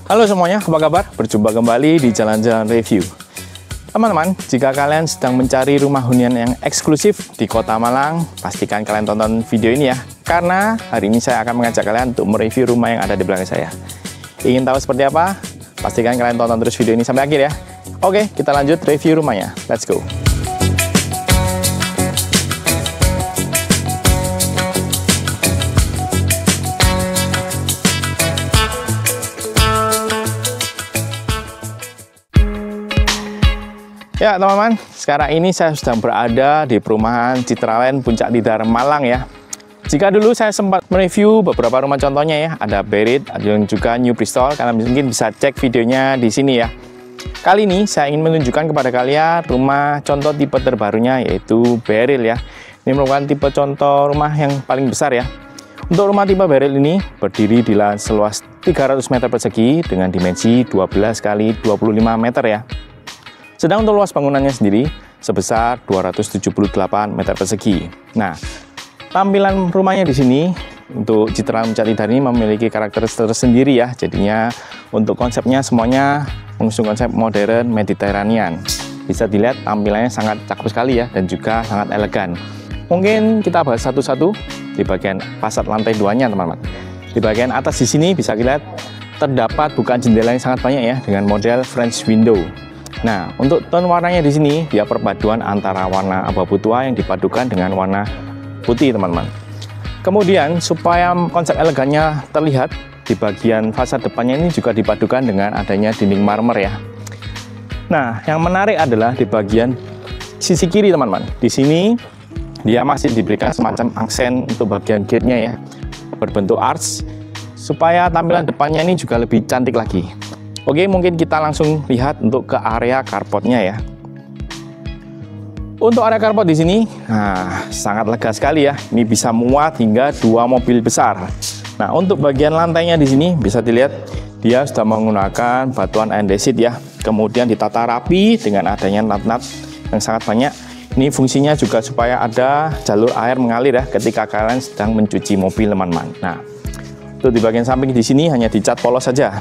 Halo semuanya, apa kabar? Berjumpa kembali di Jalan-Jalan Review. Teman-teman, jika kalian sedang mencari rumah hunian yang eksklusif di Kota Malang, pastikan kalian tonton video ini ya. Karena hari ini saya akan mengajak kalian untuk mereview rumah yang ada di belakang saya. Ingin tahu seperti apa? Pastikan kalian tonton terus video ini sampai akhir ya. Oke, kita lanjut review rumahnya. Let's go! Ya teman-teman, sekarang ini saya sedang berada di perumahan Citraland Puncak Tidar Malang ya. Jika dulu saya sempat mereview beberapa rumah contohnya ya, ada Berit, ada juga New Bristol, kalian mungkin bisa cek videonya di sini ya. Kali ini saya ingin menunjukkan kepada kalian rumah contoh tipe terbarunya, yaitu Beril ya. Ini merupakan tipe contoh rumah yang paling besar ya. Untuk rumah tipe Beril ini berdiri di lahan seluas 300 meter persegi dengan dimensi 12 kali 25 meter ya. Sedang untuk luas bangunannya sendiri sebesar 278 meter persegi. Nah, tampilan rumahnya di sini untuk Citraland Puncak Tidar ini memiliki karakter tersendiri ya. Jadinya untuk konsepnya semuanya mengusung konsep modern Mediterranean. Bisa dilihat tampilannya sangat cakep sekali ya dan juga sangat elegan. Mungkin kita bahas satu-satu di bagian fasad lantai 2-nya teman-teman. Di bagian atas di sini bisa dilihat terdapat bukaan jendela yang sangat banyak ya dengan model French window. Nah, untuk tone warnanya di sini dia perpaduan antara warna abu-abu tua yang dipadukan dengan warna putih, teman-teman. Kemudian supaya konsep elegannya terlihat, di bagian fasad depannya ini juga dipadukan dengan adanya dinding marmer ya. Nah, yang menarik adalah di bagian sisi kiri, teman-teman. Di sini dia masih diberikan semacam aksen untuk bagian gate-nya ya, berbentuk arch, supaya tampilan depannya ini juga lebih cantik lagi. Oke, mungkin kita langsung lihat untuk ke area carportnya ya. Untuk area carport di sini, sangat lega sekali ya. Ini bisa muat hingga 2 mobil besar. Nah, untuk bagian lantainya di sini bisa dilihat dia sudah menggunakan batuan andesit ya. Kemudian ditata rapi dengan adanya nat-nat yang sangat banyak. Ini fungsinya juga supaya ada jalur air mengalir ya ketika kalian sedang mencuci mobil, teman-teman. Nah, untuk di bagian samping di sini hanya dicat polos saja.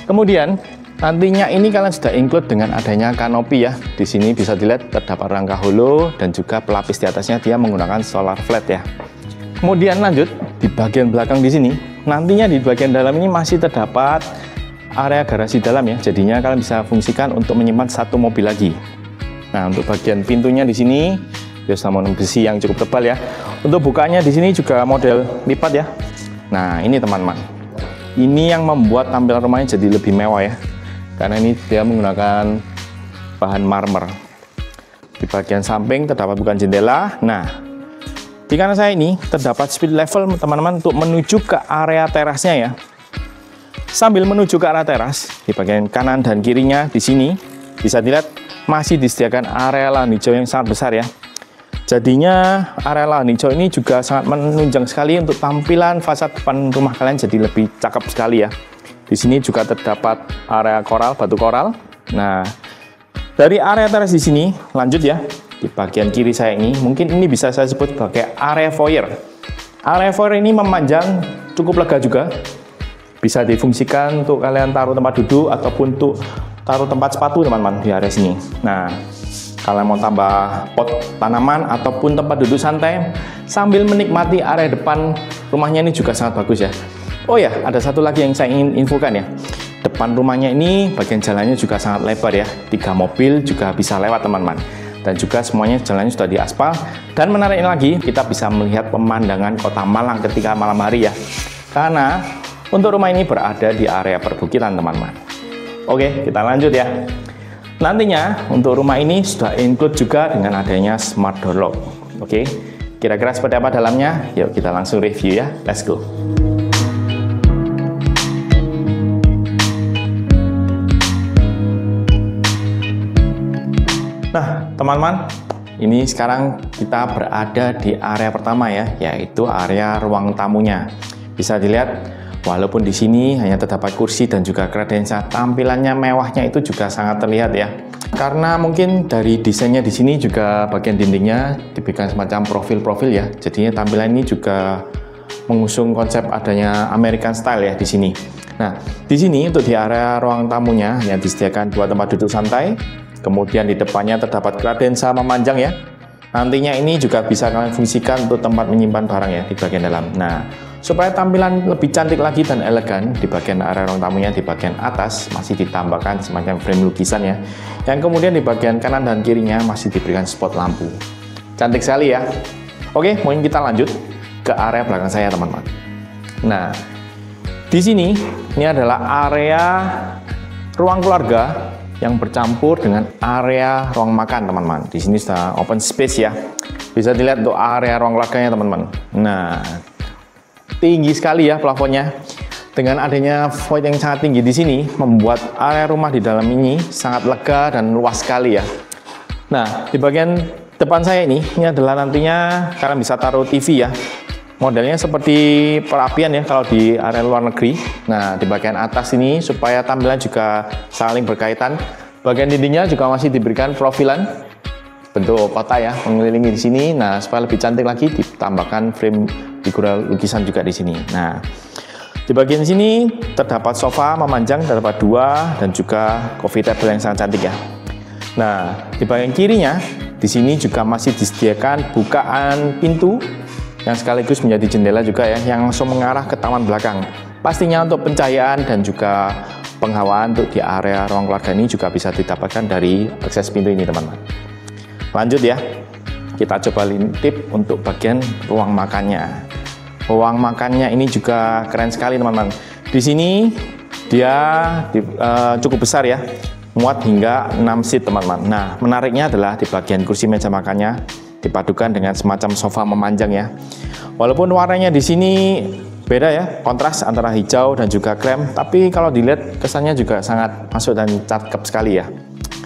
Kemudian nantinya ini kalian sudah include dengan adanya kanopi ya. Di sini bisa dilihat terdapat rangka holo dan juga pelapis di atasnya dia menggunakan solar flat ya. Kemudian lanjut di bagian belakang di sini. Nantinya di bagian dalam ini masih terdapat area garasi dalam ya. Jadinya kalian bisa fungsikan untuk menyimpan 1 mobil lagi. Nah, untuk bagian pintunya di sini dia sudah menggunakan besi yang cukup tebal ya. Untuk bukanya di sini juga model lipat ya. Nah, ini teman-teman. Ini yang membuat tampilan rumahnya jadi lebih mewah ya, karena ini dia menggunakan bahan marmer. Di bagian samping terdapat bukaan jendela. Nah, di kanan saya ini terdapat speed level teman-teman untuk menuju ke area terasnya ya. Sambil menuju ke arah teras, di bagian kanan dan kirinya di sini bisa dilihat masih disediakan area lahan hijau yang sangat besar ya. Jadinya area lahan hijau ini juga sangat menunjang sekali untuk tampilan fasad depan rumah kalian jadi lebih cakep sekali ya. Di sini juga terdapat area koral, batu koral. Nah, dari area teras di sini lanjut ya. Di bagian kiri saya ini, mungkin ini bisa saya sebut sebagai area foyer. Area foyer ini memanjang, cukup lega juga. Bisa difungsikan untuk kalian taruh tempat duduk ataupun untuk taruh tempat sepatu teman-teman di area sini. Nah, kalian mau tambah pot tanaman ataupun tempat duduk santai sambil menikmati area depan rumahnya ini juga sangat bagus ya. Oh ya, ada satu lagi yang saya ingin infokan ya. Depan rumahnya ini bagian jalannya juga sangat lebar ya. 3 mobil juga bisa lewat teman-teman. Dan juga semuanya jalannya sudah diaspal. Dan menariknya lagi, kita bisa melihat pemandangan kota Malang ketika malam hari ya. Karena untuk rumah ini berada di area perbukitan teman-teman. Oke, kita lanjut ya. Nantinya untuk rumah ini sudah include juga dengan adanya smart door lock. Oke, kira-kira seperti apa dalamnya? Yuk kita langsung review ya. Let's go. Nah, teman-teman, ini sekarang kita berada di area pertama ya, yaitu area ruang tamunya. Bisa dilihat walaupun di sini hanya terdapat kursi dan juga kredensial, tampilannya mewahnya itu juga sangat terlihat ya. Karena mungkin dari desainnya di sini juga bagian dindingnya diberikan semacam profil-profil ya. Jadinya tampilan ini juga mengusung konsep adanya American style ya di sini. Nah, di sini untuk di area ruang tamunya yang disediakan 2 tempat duduk santai, kemudian di depannya terdapat kredensa memanjang ya. Nantinya ini juga bisa kalian fungsikan untuk tempat menyimpan barang ya di bagian dalam. Nah, supaya tampilan lebih cantik lagi dan elegan, di bagian area ruang tamunya di bagian atas masih ditambahkan semacam frame lukisan ya. Yang kemudian di bagian kanan dan kirinya masih diberikan spot lampu. Cantik sekali ya. Oke, mungkin kita lanjut ke area belakang saya teman-teman. Nah, di sini ini adalah area ruang keluarga yang bercampur dengan area ruang makan teman-teman. Di sini sudah open space ya. Bisa dilihat untuk area ruang keluarganya teman-teman. Nah, tinggi sekali ya plafonnya. Dengan adanya void yang sangat tinggi di sini membuat area rumah di dalam ini sangat lega dan luas sekali ya. Nah, di bagian depan saya ini adalah nantinya kalian bisa taruh TV ya. Modelnya seperti perapian ya kalau di area luar negeri. Nah, di bagian atas ini supaya tampilan juga saling berkaitan. Bagian dindingnya juga masih diberikan profilan bentuk kotak ya, mengelilingi di sini. Nah, supaya lebih cantik lagi ditambahkan frame figural lukisan juga di sini. Nah, di bagian sini terdapat sofa memanjang, terdapat 2 dan juga coffee table yang sangat cantik ya. Nah, di bagian kirinya di sini juga masih disediakan bukaan pintu yang sekaligus menjadi jendela juga ya, yang langsung mengarah ke taman belakang. Pastinya untuk pencahayaan dan juga penghawaan untuk di area ruang keluarga ini juga bisa didapatkan dari akses pintu ini teman-teman. Lanjut ya, kita coba intip untuk bagian ruang makannya. Ruang makannya ini juga keren sekali teman-teman. Di sini dia cukup besar ya, muat hingga 6 seat teman-teman. Nah, menariknya adalah di bagian kursi meja makannya dipadukan dengan semacam sofa memanjang ya. Walaupun warnanya di sini beda ya, kontras antara hijau dan juga krem, tapi kalau dilihat kesannya juga sangat masuk dan cakep sekali ya.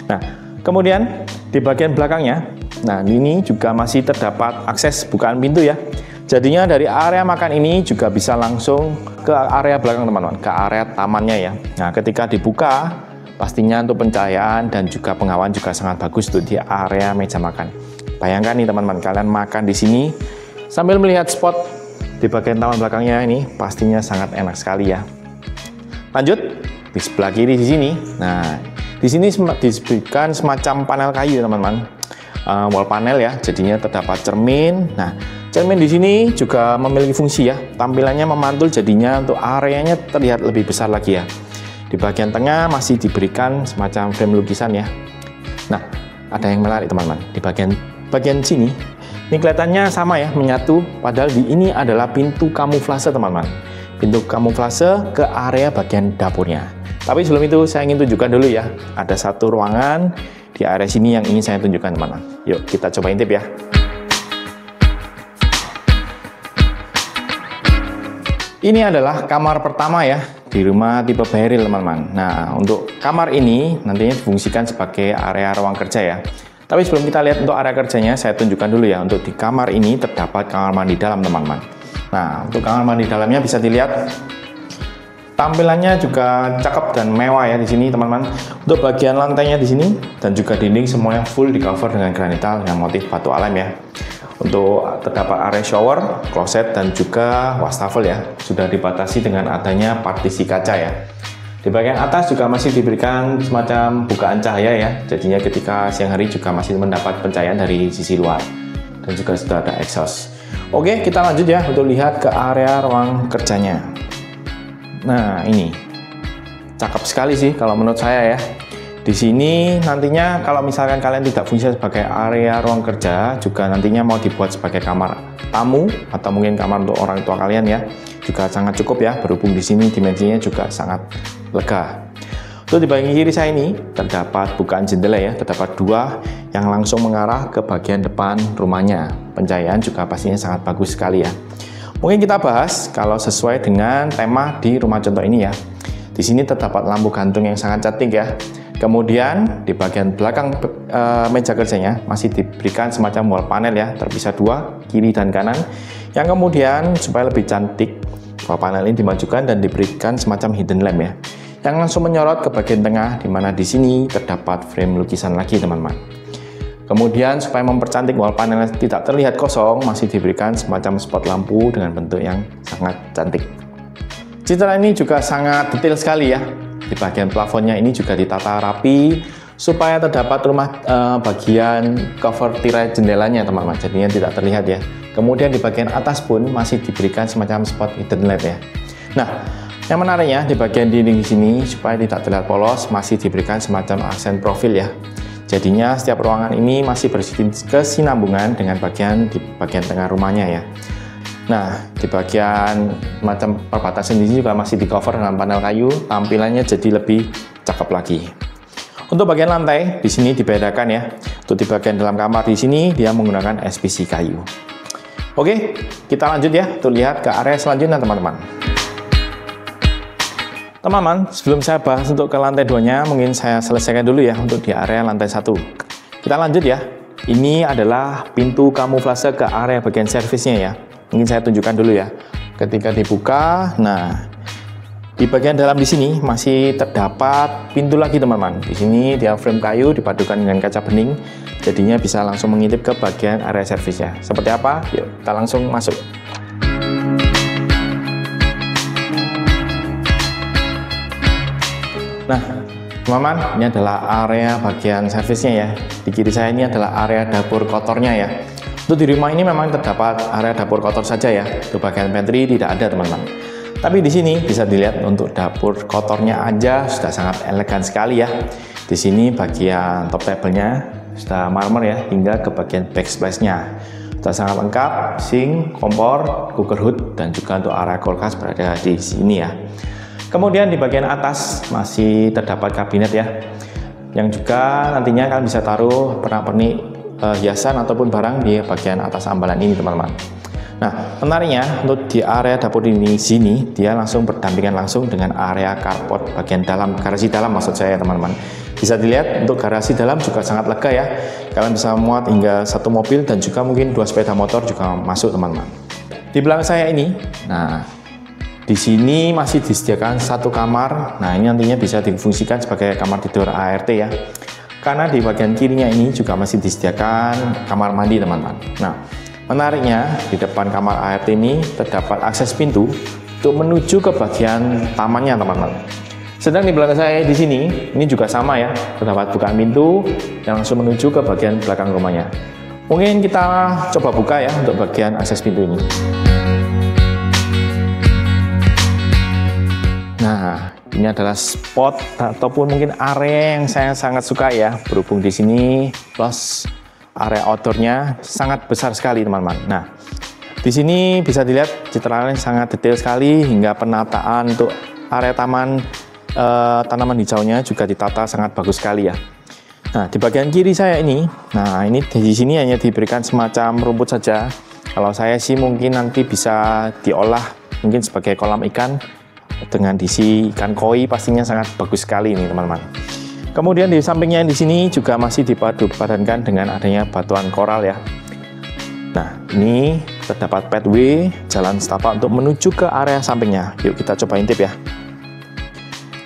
Nah, kemudian di bagian belakangnya, nah ini juga masih terdapat akses bukaan pintu ya. Jadinya dari area makan ini juga bisa langsung ke area belakang teman-teman, ke area tamannya ya. Nah, ketika dibuka, pastinya untuk pencahayaan dan juga penghawaan juga sangat bagus tuh di area meja makan. Bayangkan nih teman-teman, kalian makan di sini sambil melihat spot di bagian taman belakangnya ini, pastinya sangat enak sekali ya. Lanjut di sebelah kiri di sini. Nah, di sini disebutkan semacam panel kayu teman-teman, wall panel ya. Jadinya terdapat cermin. Nah, cermin di sini juga memiliki fungsi ya. Tampilannya memantul, jadinya untuk areanya terlihat lebih besar lagi ya. Di bagian tengah masih diberikan semacam frame lukisan ya. Nah, ada yang menarik teman-teman. Di bagian sini, ini kelihatannya sama ya, menyatu. Padahal di ini adalah pintu kamuflase teman-teman. Pintu kamuflase ke area bagian dapurnya. Tapi sebelum itu saya ingin tunjukkan dulu ya. Ada satu ruangan di area sini yang ingin saya tunjukkan teman-teman. Yuk kita coba intip ya. Ini adalah kamar pertama ya di rumah tipe Beryl teman-teman. Nah, untuk kamar ini nantinya difungsikan sebagai area ruang kerja ya. Tapi sebelum kita lihat untuk area kerjanya, saya tunjukkan dulu ya. Untuk di kamar ini terdapat kamar mandi dalam teman-teman. Nah, untuk kamar mandi dalamnya bisa dilihat tampilannya juga cakep dan mewah ya di sini teman-teman. Untuk bagian lantainya di sini dan juga dinding semuanya full di cover dengan granital dengan motif batu alam ya. Untuk terdapat area shower, kloset dan juga wastafel ya. Sudah dibatasi dengan adanya partisi kaca ya. Di bagian atas juga masih diberikan semacam bukaan cahaya ya. Jadinya ketika siang hari juga masih mendapat pencahayaan dari sisi luar. Dan juga sudah ada exhaust. Oke, kita lanjut ya untuk lihat ke area ruang kerjanya. Nah, ini cakep sekali sih kalau menurut saya ya. Di sini nantinya kalau misalkan kalian tidak fungsi sebagai area ruang kerja, juga nantinya mau dibuat sebagai kamar tamu atau mungkin kamar untuk orang tua kalian ya, juga sangat cukup ya. Berhubung di sini dimensinya juga sangat lega. Untuk di bagian kiri saya ini terdapat bukaan jendela ya, terdapat 2 yang langsung mengarah ke bagian depan rumahnya. Pencahayaan juga pastinya sangat bagus sekali ya. Mungkin kita bahas kalau sesuai dengan tema di rumah contoh ini ya. Di sini terdapat lampu gantung yang sangat cantik ya. Kemudian di bagian belakang meja kerjanya masih diberikan semacam wall panel ya, terpisah 2, kiri dan kanan. Yang kemudian supaya lebih cantik, wall panel ini dimajukan dan diberikan semacam hidden lamp ya, yang langsung menyorot ke bagian tengah, di mana di sini terdapat frame lukisan lagi teman-teman. Kemudian supaya mempercantik wall panel tidak terlihat kosong, masih diberikan semacam spot lampu dengan bentuk yang sangat cantik. Citra ini juga sangat detail sekali ya. Di bagian plafonnya ini juga ditata rapi supaya terdapat bagian cover tirai jendelanya teman-teman, jadinya tidak terlihat ya. Kemudian di bagian atas pun masih diberikan semacam spot hidden light ya. Nah, yang menariknya di bagian dinding sini supaya tidak terlihat polos masih diberikan semacam aksen profil ya. Jadinya setiap ruangan ini masih berkesinambungan dengan di bagian tengah rumahnya ya. Nah, di bagian macam perbatasan di sini juga masih di cover dengan panel kayu, tampilannya jadi lebih cakep lagi. Untuk bagian lantai di sini dibedakan ya. Untuk di bagian dalam kamar di sini dia menggunakan SPC kayu. Oke, kita lanjut ya untuk lihat ke area selanjutnya teman-teman. Teman-teman, sebelum saya bahas untuk ke lantai 2-nya, mungkin saya selesaikan dulu ya untuk di area lantai 1. Kita lanjut ya. Ini adalah pintu kamuflase ke area bagian servisnya ya. Mungkin saya tunjukkan dulu ya. Ketika dibuka, nah di bagian dalam di sini masih terdapat pintu lagi teman-teman. Di sini dia frame kayu dipadukan dengan kaca bening, jadinya bisa langsung mengintip ke bagian area servisnya. Seperti apa? Yuk kita langsung masuk. Nah, teman-teman, ini adalah area bagian servisnya ya. Di kiri saya ini adalah area dapur kotornya ya. Untuk di rumah ini memang terdapat area dapur kotor saja ya. Untuk bagian pantry tidak ada teman-teman. Tapi di sini bisa dilihat untuk dapur kotornya aja sudah sangat elegan sekali ya. Di sini bagian top table-nya sudah marmer ya, hingga ke bagian backsplash-nya. Sudah sangat lengkap, sink, kompor, cooker hood, dan juga untuk area kulkas berada di sini ya. Kemudian di bagian atas masih terdapat kabinet ya, yang juga nantinya kalian bisa taruh pernak-pernik hiasan ataupun barang di bagian atas ambalan ini teman-teman. Nah, menariknya untuk di area dapur ini sini dia langsung berdampingan langsung dengan area carport bagian dalam, garasi dalam maksud saya teman-teman. Bisa dilihat untuk garasi dalam juga sangat lega ya. Kalian bisa muat hingga 1 mobil dan juga mungkin 2 sepeda motor juga masuk teman-teman. Di belakang saya ini, nah di sini masih disediakan 1 kamar. Nah, ini nantinya bisa difungsikan sebagai kamar tidur ART ya. Karena di bagian kirinya ini juga masih disediakan kamar mandi teman-teman. Nah, menariknya di depan kamar ART ini terdapat akses pintu untuk menuju ke bagian tamannya teman-teman. Sedang di belakang saya di sini ini juga sama ya, terdapat bukaan pintu yang langsung menuju ke bagian belakang rumahnya. Mungkin kita coba buka ya untuk bagian akses pintu ini. Nah, ini adalah spot ataupun mungkin area yang saya sangat suka ya, berhubung di sini plus area outdoornya sangat besar sekali teman-teman. Nah, di sini bisa dilihat citranya sangat detail sekali hingga penataan untuk area taman tanaman hijaunya juga ditata sangat bagus sekali ya. Nah, di bagian kiri saya ini, nah ini di sini hanya diberikan semacam rumput saja. Kalau saya sih mungkin nanti bisa diolah mungkin sebagai kolam ikan dengan diisi ikan koi, pastinya sangat bagus sekali ini teman-teman. Kemudian di sampingnya di sini juga masih dipadankan dengan adanya batuan koral ya. Nah, ini terdapat pathway jalan setapak untuk menuju ke area sampingnya. Yuk kita coba intip ya.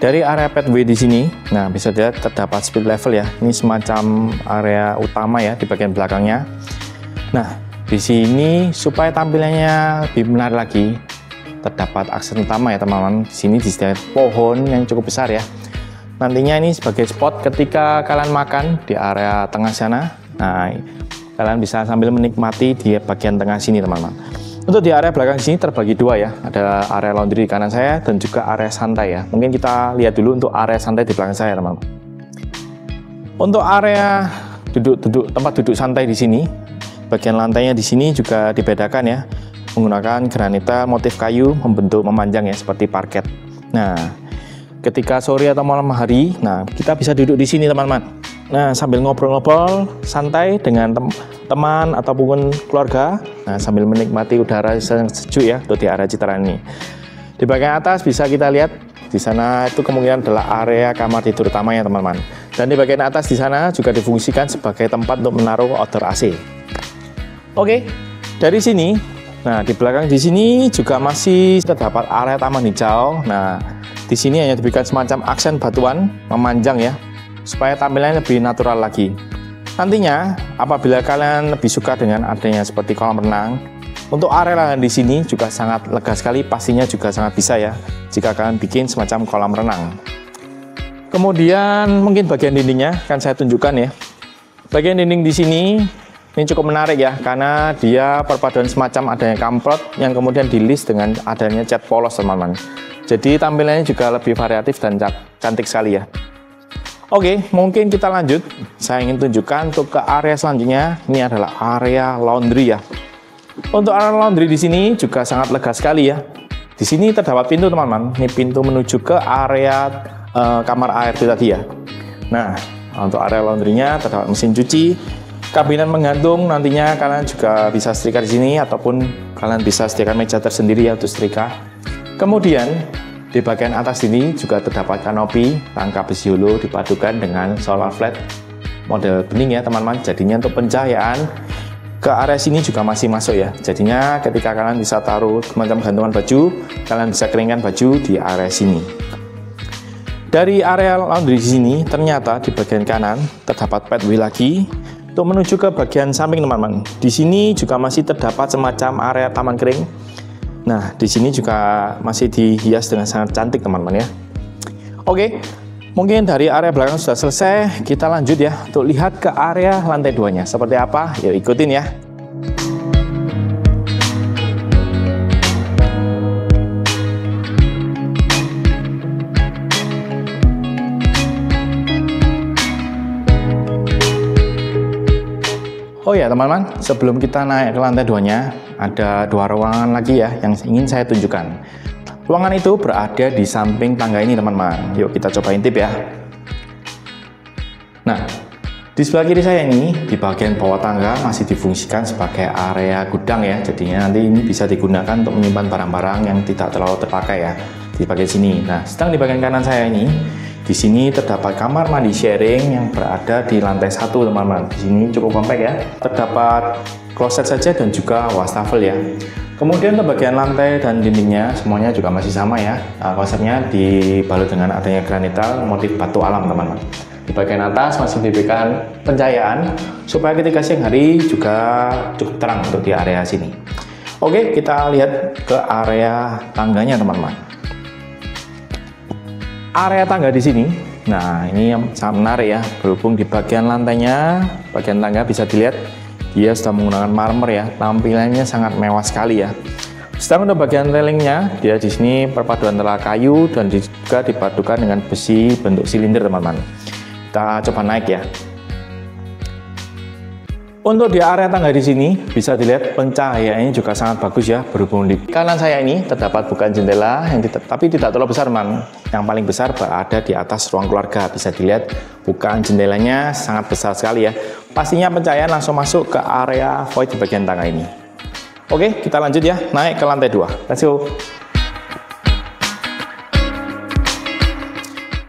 Dari area pathway di sini, nah bisa dilihat terdapat speed level ya. Ini semacam area utama ya di bagian belakangnya. Nah, di sini supaya tampilannya lebih menarik lagi, terdapat akses utama ya teman-teman. Di sini disediakan pohon yang cukup besar ya. Nantinya ini sebagai spot ketika kalian makan di area tengah sana. Nah, kalian bisa sambil menikmati di bagian tengah sini teman-teman. Untuk di area belakang sini terbagi 2 ya. Ada area laundry di kanan saya dan juga area santai ya. Mungkin kita lihat dulu untuk area santai di belakang saya teman-teman. Untuk area tempat duduk santai di sini, bagian lantainya di sini juga dibedakan ya, menggunakan granita motif kayu membentuk memanjang ya seperti parket. Nah, ketika sore atau malam hari, nah kita bisa duduk di sini teman-teman. Nah, sambil ngobrol-ngobrol santai dengan teman ataupun keluarga, nah sambil menikmati udara yang sejuk ya untuk di area citraan ini. Di bagian atas bisa kita lihat di sana itu kemungkinan adalah area kamar tidur utamanya teman-teman. Dan di bagian atas di sana juga difungsikan sebagai tempat untuk menaruh outdoor AC. Oke, dari sini, nah di belakang di sini juga masih terdapat area taman hijau. Nah, di sini hanya diberikan semacam aksen batuan memanjang ya, supaya tampilannya lebih natural lagi. Nantinya, apabila kalian lebih suka dengan adanya seperti kolam renang, Untuk area di sini juga sangat lega sekali, pastinya juga sangat bisa ya jika kalian bikin semacam kolam renang. Kemudian mungkin bagian dindingnya akan saya tunjukkan ya. Bagian dinding di sini ini cukup menarik ya, karena dia perpaduan semacam adanya kamprot yang kemudian dilis dengan adanya cat polos teman-teman. Jadi tampilannya juga lebih variatif dan cantik sekali ya. Oke, mungkin kita lanjut. Saya ingin tunjukkan untuk ke area selanjutnya. Ini adalah area laundry ya. Untuk area laundry di sini juga sangat lega sekali ya. Di sini terdapat pintu teman-teman. Ini pintu menuju ke area kamar air itu tadi ya. Nah, untuk area laundrynya terdapat mesin cuci, kabinet menggantung. Nantinya kalian juga bisa setrika di sini ataupun kalian bisa sediakan meja tersendiri ya untuk setrika. Kemudian di bagian atas ini juga terdapat kanopi rangka besi hulu dipadukan dengan solar flat model bening ya teman-teman. Jadinya untuk pencahayaan ke area sini juga masih masuk ya. Jadinya ketika kalian bisa taruh semacam gantungan baju, kalian bisa keringkan baju di area sini. Dari area laundry di sini ternyata di bagian kanan terdapat pathway lagi untuk menuju ke bagian samping teman-teman. Di sini juga masih terdapat semacam area taman kering. Nah, di sini juga masih dihias dengan sangat cantik teman-teman ya. Oke, mungkin dari area belakang sudah selesai. Kita lanjut ya untuk lihat ke area lantai 2-nya. Seperti apa? Yuk ikutin ya. Oh ya teman-teman, sebelum kita naik ke lantai 2-nya, ada dua ruangan lagi ya yang ingin saya tunjukkan. Ruangan itu berada di samping tangga ini teman-teman. Yuk kita coba intip ya. Nah, di sebelah kiri saya ini, di bagian bawah tangga masih difungsikan sebagai area gudang ya. Jadinya nanti ini bisa digunakan untuk menyimpan barang-barang yang tidak terlalu terpakai ya di bagian sini. Nah, sedang di bagian kanan saya ini, di sini terdapat kamar mandi sharing yang berada di lantai 1 teman-teman. Di sini cukup kompak ya. Terdapat kloset saja dan juga wastafel ya. Kemudian untuk bagian lantai dan dindingnya semuanya juga masih sama ya. Konsepnya dibalut dengan adanya granital motif batu alam teman-teman. Di bagian atas masih diberikan pencahayaan supaya ketika siang hari juga cukup terang untuk di area sini. Oke, kita lihat ke area tangganya teman-teman. Area tangga di sini, nah ini yang sangat menarik ya, berhubung di bagian lantainya, bagian tangga bisa dilihat dia sudah menggunakan marmer ya, tampilannya sangat mewah sekali ya. Sedang untuk bagian railingnya, dia di sini perpaduan antara kayu dan juga dipadukan dengan besi bentuk silinder teman-teman. Kita coba naik ya. Untuk di area tangga di sini bisa dilihat pencahayaannya juga sangat bagus ya, berhubung di kanan saya ini terdapat bukan jendela yang tapi tidak terlalu besar teman. Yang paling besar berada di atas ruang keluarga, bisa dilihat bukan jendelanya sangat besar sekali ya. Pastinya pencahayaan langsung masuk ke area void di bagian tangga ini. Oke, kita lanjut ya, naik ke lantai 2. Let's go.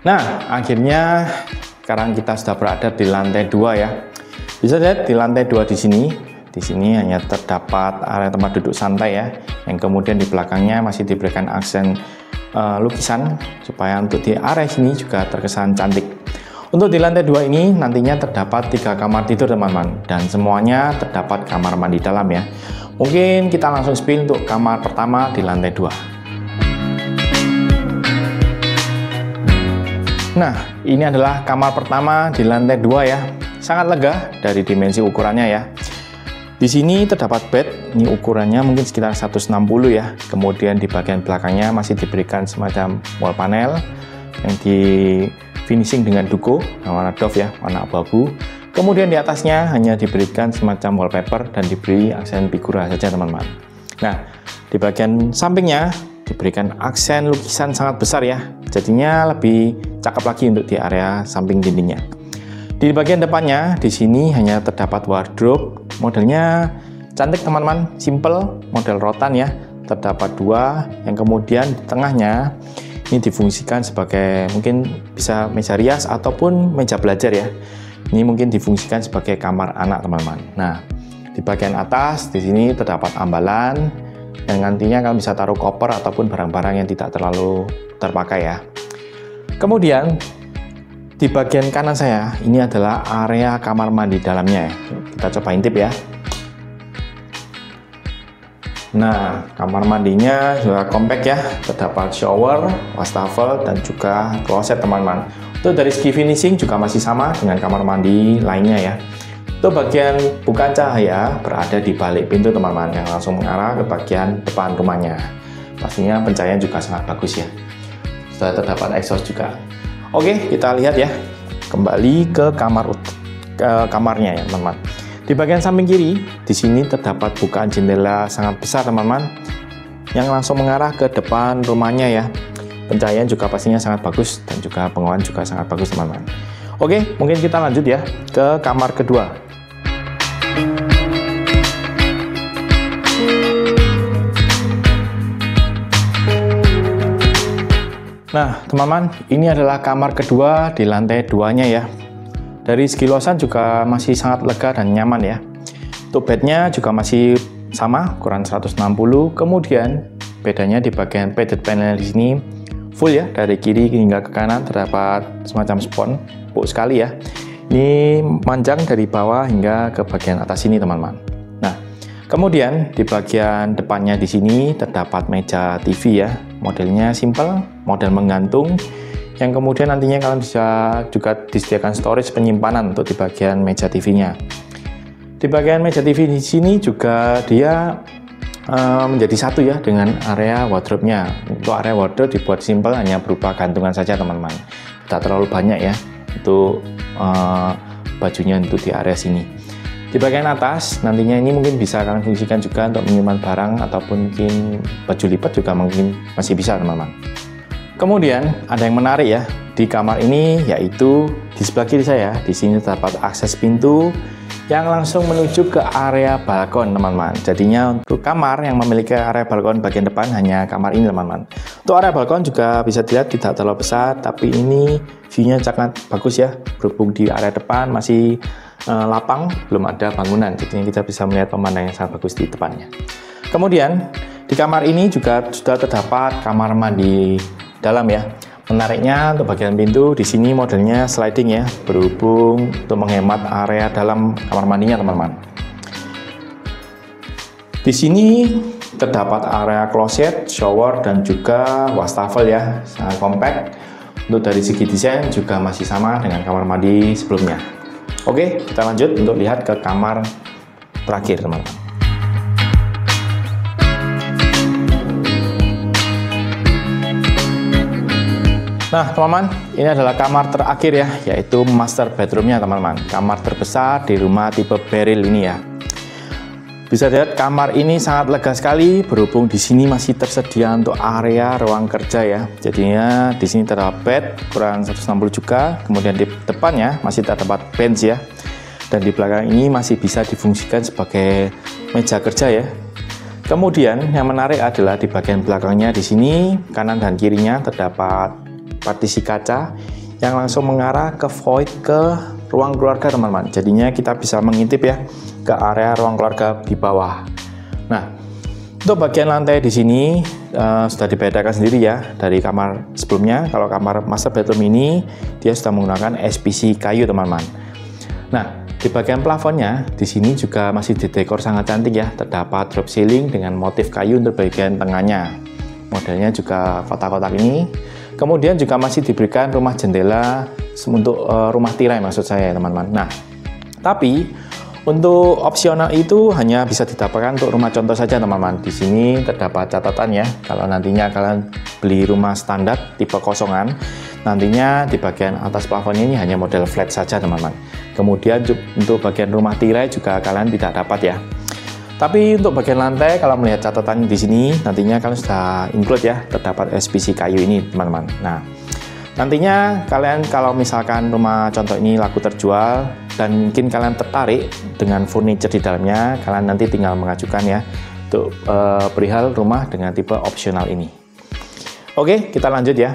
Nah, akhirnya sekarang kita sudah berada di lantai 2 ya. Bisa lihat di lantai 2 di sini hanya terdapat area tempat duduk santai ya, yang kemudian di belakangnya masih diberikan aksen lukisan supaya untuk di area sini juga terkesan cantik. Untuk di lantai 2 ini nantinya terdapat 3 kamar tidur teman-teman, dan semuanya terdapat kamar mandi dalam ya. Mungkin kita langsung spill untuk kamar pertama di lantai 2. Nah, ini adalah kamar pertama di lantai 2 ya. Sangat lega dari dimensi ukurannya ya. Di sini terdapat bed, ini ukurannya mungkin sekitar 160 ya. Kemudian di bagian belakangnya masih diberikan semacam wall panel yang di finishing dengan duko warna doff ya, warna abu-abu. Kemudian di atasnya hanya diberikan semacam wallpaper dan diberi aksen figura saja teman-teman. Nah, di bagian sampingnya diberikan aksen lukisan sangat besar ya. Jadinya lebih cakep lagi untuk di area samping dindingnya. Di bagian depannya, di sini hanya terdapat wardrobe, modelnya cantik teman-teman, simple, model rotan ya. Terdapat 2, yang kemudian di tengahnya ini difungsikan sebagai mungkin bisa meja rias ataupun meja belajar ya. Ini mungkin difungsikan sebagai kamar anak teman-teman. Nah, di bagian atas di sini terdapat ambalan yang nantinya kalian bisa taruh koper ataupun barang-barang yang tidak terlalu terpakai ya. Kemudian di bagian kanan saya, ini adalah area kamar mandi dalamnya ya. Kita coba intip ya. Nah, kamar mandinya juga compact ya, terdapat shower, wastafel, dan juga kloset teman-teman. Untuk dari segi finishing juga masih sama dengan kamar mandi lainnya ya. Untuk bagian bukaan cahaya berada di balik pintu teman-teman, yang langsung mengarah ke bagian depan rumahnya. Pastinya pencahayaan juga sangat bagus ya. Sudah terdapat exhaust juga. Oke, kita lihat ya. Kembali ke kamarnya ya teman-teman. Di bagian samping kiri, di sini terdapat bukaan jendela sangat besar teman-teman, yang langsung mengarah ke depan rumahnya ya. Pencahayaan juga pastinya sangat bagus dan juga pengawan juga sangat bagus teman-teman. Oke, mungkin kita lanjut ya ke kamar kedua. Nah, teman-teman, ini adalah kamar kedua di lantai 2-nya ya. Dari segi luasan juga masih sangat lega dan nyaman ya. Untuk bednya juga masih sama, ukuran 160. Kemudian bedanya di bagian padded panel di sini full ya, dari kiri hingga ke kanan terdapat semacam spons, empuk sekali ya. Ini manjang dari bawah hingga ke bagian atas ini teman-teman. Nah, kemudian di bagian depannya di sini terdapat meja TV ya. Modelnya simple, model menggantung, yang kemudian nantinya kalian bisa juga disediakan storage penyimpanan untuk di bagian meja TV-nya. Di bagian meja TV di sini juga dia menjadi satu ya dengan area wardrobe-nya. Untuk area wardrobe dibuat simple, hanya berupa gantungan saja teman-teman. Tidak terlalu banyak ya untuk bajunya untuk di area sini. Di bagian atas nantinya ini mungkin bisa kalian fungsikan juga untuk menyimpan barang ataupun mungkin baju lipat juga mungkin masih bisa teman-teman. Kemudian ada yang menarik ya di kamar ini, yaitu di sebelah kiri saya. Di sini terdapat akses pintu yang langsung menuju ke area balkon teman-teman. Jadinya untuk kamar yang memiliki area balkon bagian depan hanya kamar ini teman-teman. Untuk area balkon juga bisa dilihat tidak terlalu besar, tapi ini view-nya sangat bagus ya. Berhubung di area depan masih lapang, belum ada bangunan, jadinya kita bisa melihat pemandangan yang sangat bagus di depannya. Kemudian di kamar ini juga sudah terdapat kamar mandi dalam ya. Menariknya untuk bagian pintu di sini modelnya sliding ya, berhubung untuk menghemat area dalam kamar mandinya teman-teman. Di sini terdapat area kloset, shower, dan juga wastafel ya, sangat compact. Untuk dari segi desain juga masih sama dengan kamar mandi sebelumnya. Oke, kita lanjut untuk lihat ke kamar terakhir teman-teman. Nah teman-teman, ini adalah kamar terakhir ya, yaitu master bedroomnya teman-teman. Kamar terbesar di rumah tipe Beryl ini ya. Bisa dilihat kamar ini sangat lega sekali, berhubung di sini masih tersedia untuk area ruang kerja ya. Jadinya di sini terdapat bed ukuran 160 juga, kemudian di depannya masih terdapat bench ya. Dan di belakang ini masih bisa difungsikan sebagai meja kerja ya. Kemudian yang menarik adalah di bagian belakangnya di sini, kanan dan kirinya terdapat partisi kaca yang langsung mengarah ke void ke ruang keluarga teman-teman. Jadinya kita bisa mengintip ya ke area ruang keluarga di bawah. Nah, untuk bagian lantai di sini sudah dibedakan sendiri ya dari kamar sebelumnya. Kalau kamar master bedroom ini dia sudah menggunakan SPC kayu teman-teman. Nah, di bagian plafonnya di sini juga masih didekor sangat cantik ya. Terdapat drop ceiling dengan motif kayu untuk bagian tengahnya. Modelnya juga kotak-kotak ini. Kemudian juga masih diberikan rumah jendela untuk rumah tirai maksud saya teman-teman. Nah, tapi untuk opsional itu hanya bisa didapatkan untuk rumah contoh saja teman-teman. Di sini terdapat catatan ya, kalau nantinya kalian beli rumah standar tipe kosongan, nantinya di bagian atas plafonnya ini hanya model flat saja teman-teman. Kemudian untuk bagian rumah tirai juga kalian tidak dapat ya. Tapi untuk bagian lantai, kalau melihat catatan di sini, nantinya kalian sudah include ya, terdapat SPC kayu ini teman-teman. Nah, nantinya kalian kalau misalkan rumah contoh ini laku terjual dan mungkin kalian tertarik dengan furniture di dalamnya, kalian nanti tinggal mengajukan ya untuk perihal rumah dengan tipe opsional ini. Oke, kita lanjut ya.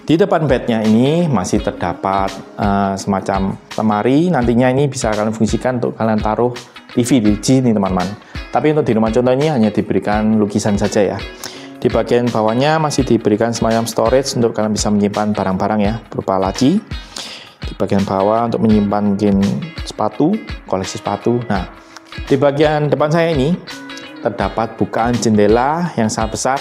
Di depan bednya ini masih terdapat semacam lemari. Nantinya ini bisa kalian fungsikan untuk kalian taruh TV di sini teman-teman. Tapi untuk di rumah contoh ini hanya diberikan lukisan saja ya. Di bagian bawahnya masih diberikan semacam storage untuk kalian bisa menyimpan barang-barang ya, berupa laci. Di bagian bawah untuk menyimpan mungkin sepatu, koleksi sepatu. Nah, di bagian depan saya ini terdapat bukaan jendela yang sangat besar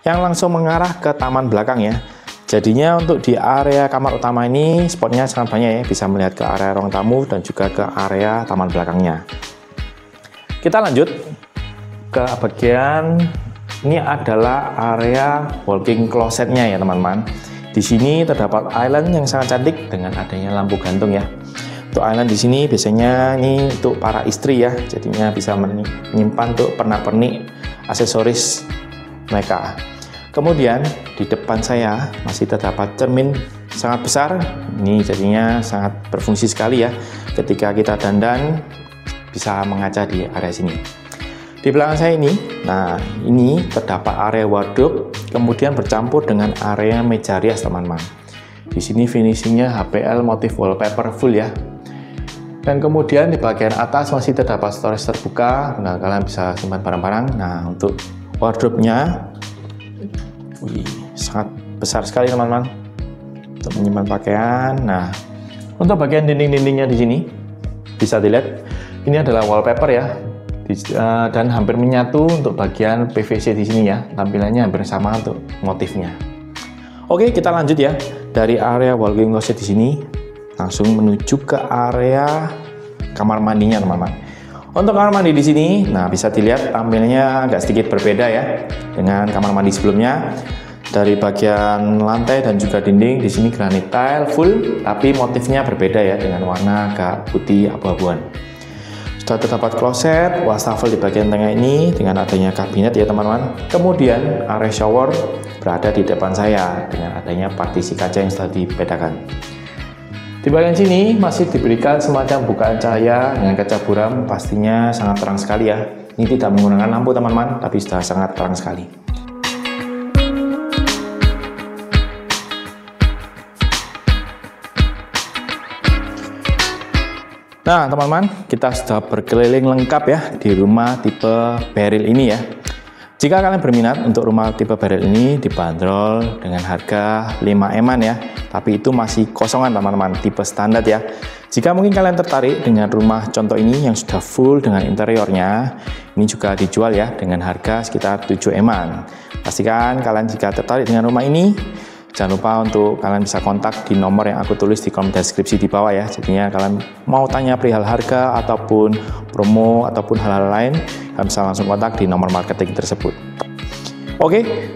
yang langsung mengarah ke taman belakang ya. Jadinya untuk di area kamar utama ini spotnya sangat banyak ya, bisa melihat ke area ruang tamu dan juga ke area taman belakangnya. Kita lanjut ke bagian ini adalah area walk-in closetnya ya teman-teman. Di sini terdapat island yang sangat cantik dengan adanya lampu gantung ya. Untuk island di sini biasanya ini untuk para istri ya, jadinya bisa menyimpan untuk pernak-pernik aksesoris mereka. Kemudian di depan saya masih terdapat cermin sangat besar. Ini jadinya sangat berfungsi sekali ya. Ketika kita dandan bisa mengaca di area sini. Di belakang saya ini, nah ini terdapat area wardrobe, kemudian bercampur dengan area meja rias teman-teman. Di sini finishingnya HPL motif wallpaper full ya. Dan kemudian di bagian atas masih terdapat storage terbuka, nah kalian bisa simpan barang-barang. Nah untuk wardrobe-nya, sangat besar sekali teman-teman untuk menyimpan pakaian. Nah untuk bagian dinding-dindingnya di sini bisa dilihat ini adalah wallpaper ya. Dan hampir menyatu untuk bagian PVC di sini ya, tampilannya hampir sama untuk motifnya. Oke, kita lanjut ya dari area walk-in closet di sini langsung menuju ke area kamar mandinya teman-teman. Untuk kamar mandi di sini, nah bisa dilihat tampilannya agak sedikit berbeda ya dengan kamar mandi sebelumnya. Dari bagian lantai dan juga dinding di sini granit tile full, tapi motifnya berbeda ya dengan warna agak putih abu-abuan. Sudah terdapat kloset, wastafel di bagian tengah ini dengan adanya kabinet ya teman-teman. Kemudian area shower berada di depan saya dengan adanya partisi kaca yang sudah dibedakan. Di bagian sini masih diberikan semacam bukaan cahaya dengan kaca buram, pastinya sangat terang sekali ya. Ini tidak menggunakan lampu teman-teman, tapi sudah sangat terang sekali. Nah teman-teman, kita sudah berkeliling lengkap ya di rumah tipe Beryl ini ya. Jika kalian berminat untuk rumah tipe Beryl ini dibanderol dengan harga 5 M-an ya. Tapi itu masih kosongan teman-teman, tipe standar ya. Jika mungkin kalian tertarik dengan rumah contoh ini yang sudah full dengan interiornya, ini juga dijual ya dengan harga sekitar 7 M-an. Pastikan kalian jika tertarik dengan rumah ini, jangan lupa untuk kalian bisa kontak di nomor yang aku tulis di kolom deskripsi di bawah ya. Jadinya kalian mau tanya perihal harga ataupun promo ataupun hal-hal lain, kalian bisa langsung kontak di nomor marketing tersebut. Oke,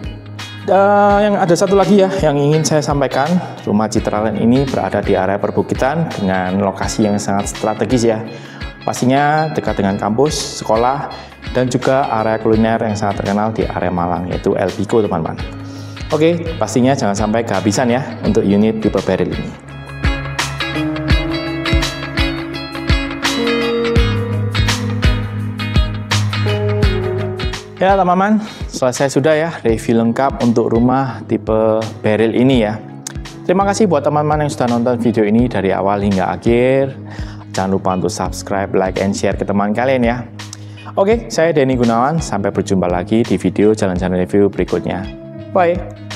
yang ada satu lagi ya yang ingin saya sampaikan. Rumah Citraland ini berada di area perbukitan dengan lokasi yang sangat strategis ya. Pastinya dekat dengan kampus, sekolah, dan juga area kuliner yang sangat terkenal di area Malang, yaitu El Pico teman-teman. Oke, pastinya jangan sampai kehabisan ya untuk unit tipe Beryl ini. Ya teman-teman, selesai sudah ya review lengkap untuk rumah tipe Beryl ini ya. Terima kasih buat teman-teman yang sudah nonton video ini dari awal hingga akhir. Jangan lupa untuk subscribe, like, and share ke teman kalian ya. Oke, saya Denny Gunawan. Sampai berjumpa lagi di video jalan-jalan review berikutnya. Bye!